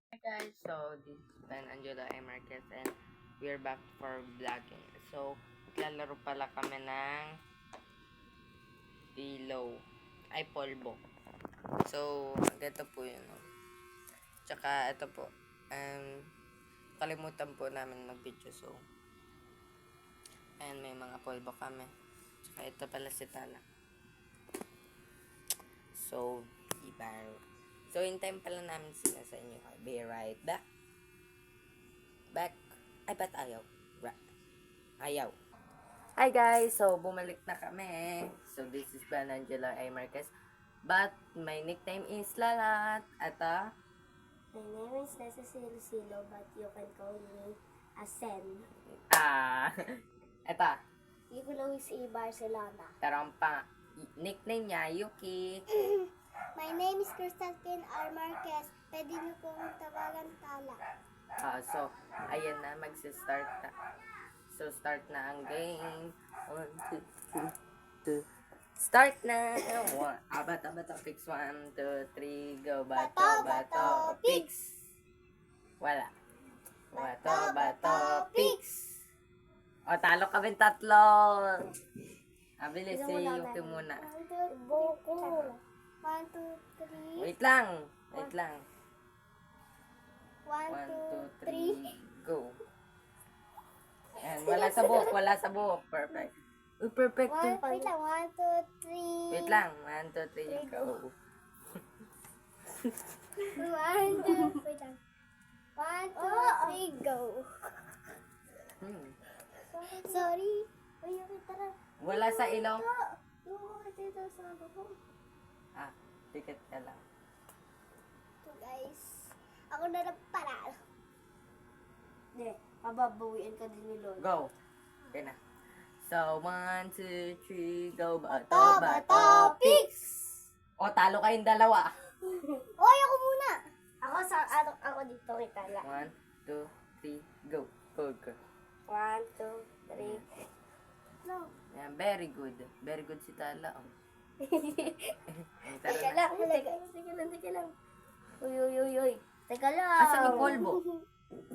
Hi guys, so this is Ben Angela A. Marquez and we're back for vlogging. So, maglalaro pala kami ng Dilo ay polvo. So, ganito po yun. Tsaka, ito po. Kalimutan po namin mag-video. So, ayan, may mga polvo kami. Tsaka, ito pala si Tala. So, iba. So, in time pala namin sila sa inyo. Be right back. Ay, ba't ayaw? Ayaw. Hi guys! So, bumalik na kami. So, this is Ben Angela A. Marquez. But, my nickname is Lalat. At, My name is Nessa Silo, but you can call me Asen. eto, You can always say Barcelona. pero ang nickname niya, Yuki. My name is Crystalkin R. Marquez. Pwede niyo pong tawagan Tala. So, ayan na, magsa-start na. So, start na ang game. 1, 2, 3, 2. Start na! Bato, fix. 1, 2, 3, go. Bato, fix. Wala. Bato, fix. O, talo kami tatlo. Bilis si Yuki muna. Boko. 1, 2, 3. Wait lang. 1, 1, 2, 2, 3, go. And wala sa buhok. Perfect. Uy, perfect. 3. Wait lang. 1, 2, 3. Wait lang. 1, 2, 3, go. 1, 2, wait lang. 1, 2, 3, go. Sorry. Uy, okay, tara. Wala sa ilong. Dito sa bubong. Ticket ka lang. So guys, ako na lang panalo. Hindi, pababawian ka din ni Lord. Go. Okay na. So, 1, 2, 3, go. Bato, fix! O, talo kayong dalawa. Oy, ako muna! Ako dito kita lang. 1, 2, 3, go. Go. 1, 2, 3. No. Yan, very good. Very good si Tala. Oh. Teka lang. Uy. Teka lang. Asan yung polvo?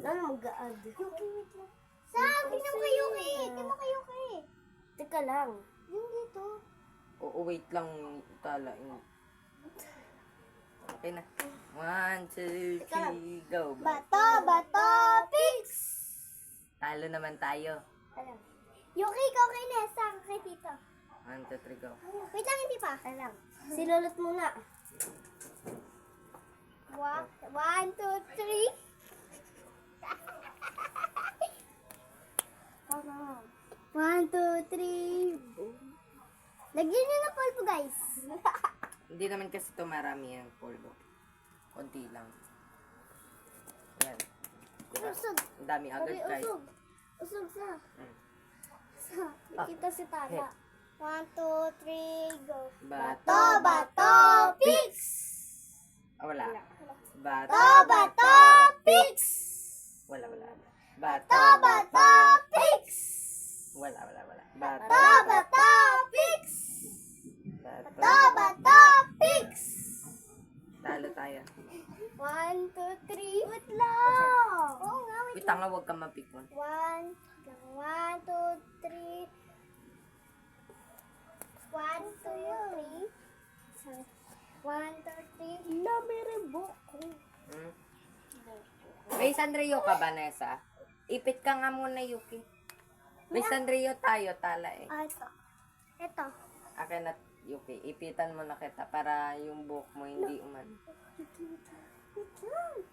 Ano mag-aad? Yuki, wait lang. Tingnan mo kay Yuki. Teka lang. Yung dito. Oo, wait lang, Tala. Okay na. 1, 2, 3, go. Bato, fix! Talo naman tayo. Alam. Yuki, ikaw kay Nessa, kay Tito. 1, 2, 3, go. Wait lang, hindi pa. Alam. Sinulot muna. 1, 2, 3. Tama. 1, 2, 3. Lagyan niyo na polvo, guys. Hindi naman kasi ito marami yung polvo. Konti lang. Yan. Diba? Usog. Ang dami agad guys. Usog sa. Hmm. Nakita si Tata. 1, 2, 3, go. Bato, fix! Wala. Bato, fix! Wala. Bato, fix! Wala. Bato, fix! Bato, fix! Talo tayo. 1, 2, 3. Wait lang. Oo nga, wait Wait, tanga, huwag ka mapikon. 1, 2, 3. 1, 2, 3. 1, 2, 3. Lamirebo ko. Hmm? May Sanrio ka, Vanessa? Ipit ka nga muna, Yuki. May Sanrio tayo, Tala eh. Ito. Akin na, Yuki. Ipitan mo na kita para yung buhok mo hindi uman. Wait lang.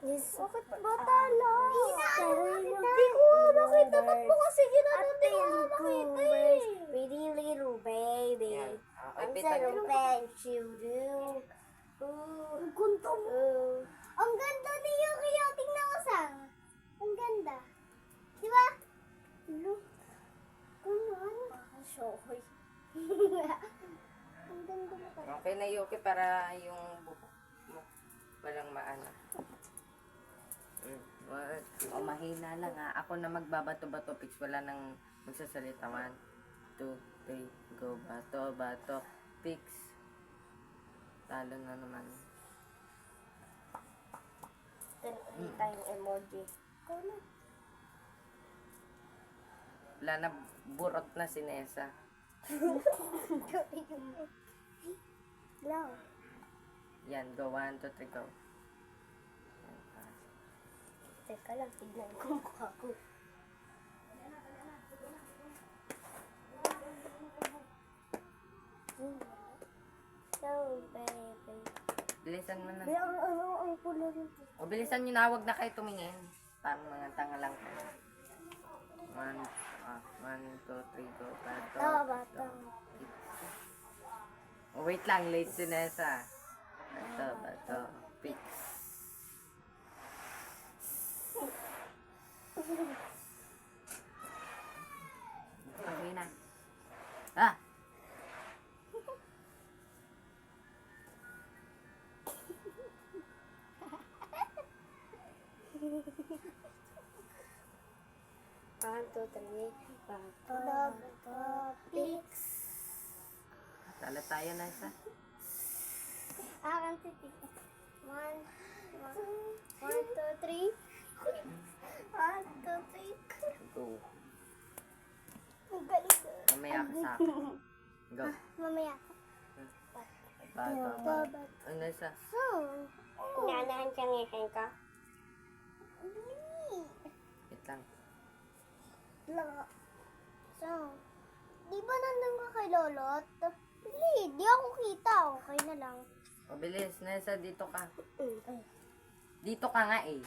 Yes. Bakit ba tala? Hindi ko nakita. Ba't mo kasi ginano? Hindi ko nakita eh. Pretty little baby. Yan. I'm Ipitan so mo. bad you do. Ang ganda mo. Ang ganda ni Yuki. Tingnan mo sa. Ang ganda. Di ba? Hello. Ganon. Shokoy. Ang ganda mo talaga. Okay na, Yuki, para yung buhok mo walang maana. O, mahina lang ha. Ako na magbabato-bato fix. Wala nang magsasalita. 1, 2, 3, go. Bato, fix. Talo na naman. tayong emoji. Ikaw na. Wala na, burot na si Nessa. Lang. Yan, go. 1, 2, 3, go. Teka lang, tignan ko mukha ko. So, baby. Bilisan mo na. Ang pula nito. O, bilisan nyo na. Huwag na kayo tumingin. Parang mga tanga lang kayo. 1, 2, 3, go. Bato. Bata. Oh, wait lang. Late si Nessa. Bato. Fix. Okay na. Ah! One, two, three. Bata. Pix. Tala tayo, Nessa. Akan titik. One, two, three. One, two, three. Go. Ang galing. Mamaya ka sa akin. Go. Mamaya. Bato. Ano, Nessa? So, nanahan siyang ngeken ka? Wait lang. So, di ba nandun ka kay Lolot? Di ako kita. Okay na lang. O, bilis. Nessa, dito ka. Dito ka nga eh.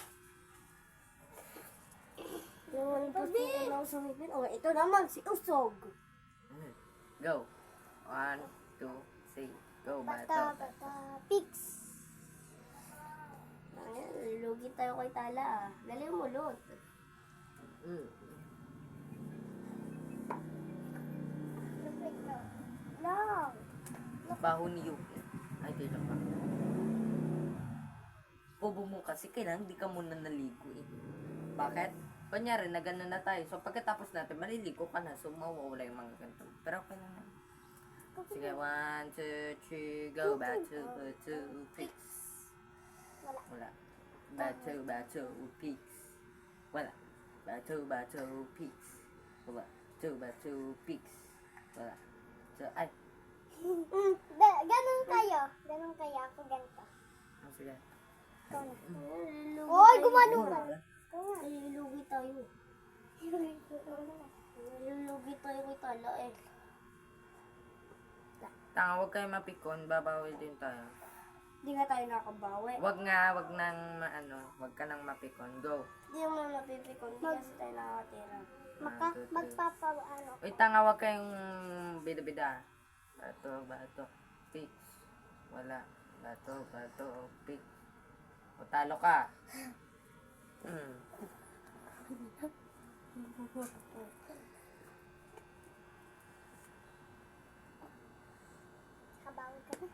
Naman po dito lang sa ngipin. Oh, ito naman, si Usog. Go. 1, 2, 3. Go, Bata, bato. bata, Pix. Lugi tayo kay Tala ah. Dali mo, Lot. Mm. Lang. Baho ni Yuki. Ay, dito ka. Bobo mo kasi kailangan hindi ka muna naligo eh. Bakit? Kunyari, na gano'n na tayo. So, pagkatapos natin, maliligo ka na. So, mawawala yung mga ganito. Pero okay lang na. Sige, 1, 2, 3, go. Bato, fix. Wala. Bato, fix. Wala. Bato, fix. Wala. Bato, fix. Wala. So, ay. Ganon kayo. Ganon kayo. Ako ganito. Sige. Ikaw na. Oy, gumano ka. Lugi tayo. Lugi tayo kay Tala eh. Tanga, huwag kayo mapikon. Babawal din tayo. Hindi nga tayo nakabawi. Wag nang wag ka nang mapikon. Go. Hindi mo napipikon. Hindi kasi tayo nakatira. Two, three. Magpapaano. Uy, tanga, wag kayong bida-bida. Bato, fix. Wala. Bato, fix. O, talo ka. Kabawi ka na.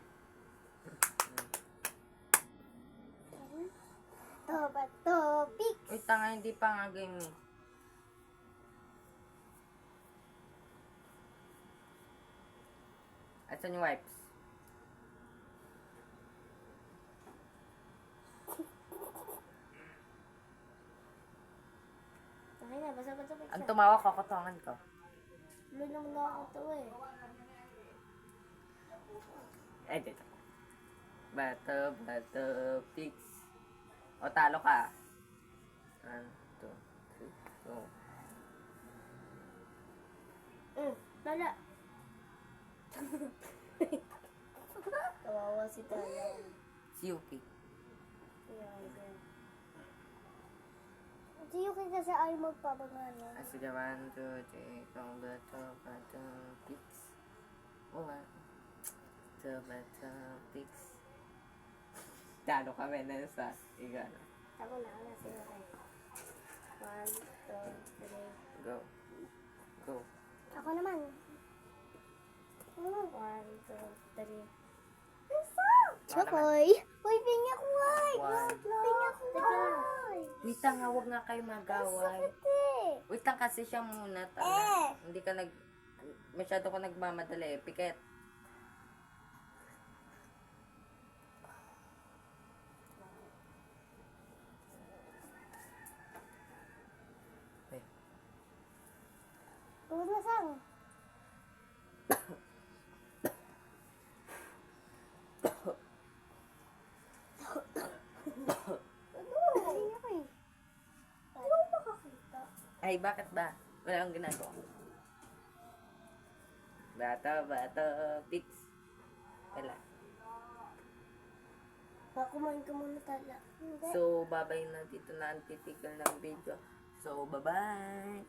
Bato, Pix. Uy, tanga, hindi pa nga game eh. Asan yung wipes? Okay na, basa-basa Pix. Ang tumawa, kakotongan ko. Lulong na ako to eh. Eh, dito. Bato, fix. O, talo ka. 1, 2, 3, go. Lala. Kawawa si Tala. Si Yuki. Si Yuki kasi ay magpapagano. Sige, 1, 2, 3, go. Bato, fix. 1, 2, fix. Talo kami na sa igano. Ako na si Yuki. 1, 2, 3. Go. Ako naman. 1, 2, 3. Chokoy! Uy, pinya ko ay! Pinya ko ay! Wait lang, huwag nga kayo magaway. Wait lang kasi siya muna. Hindi ka masyado ka nagmamadali. Pikit. Asang? Hindi ako eh. Hindi ako makakita. Ay, bakit ba? Wala akong ginagawa. Bato, fix. Wala. Kumain ka muna tala. Hindi. So, babay na dito na ang titigil ng video. So, bye-bye!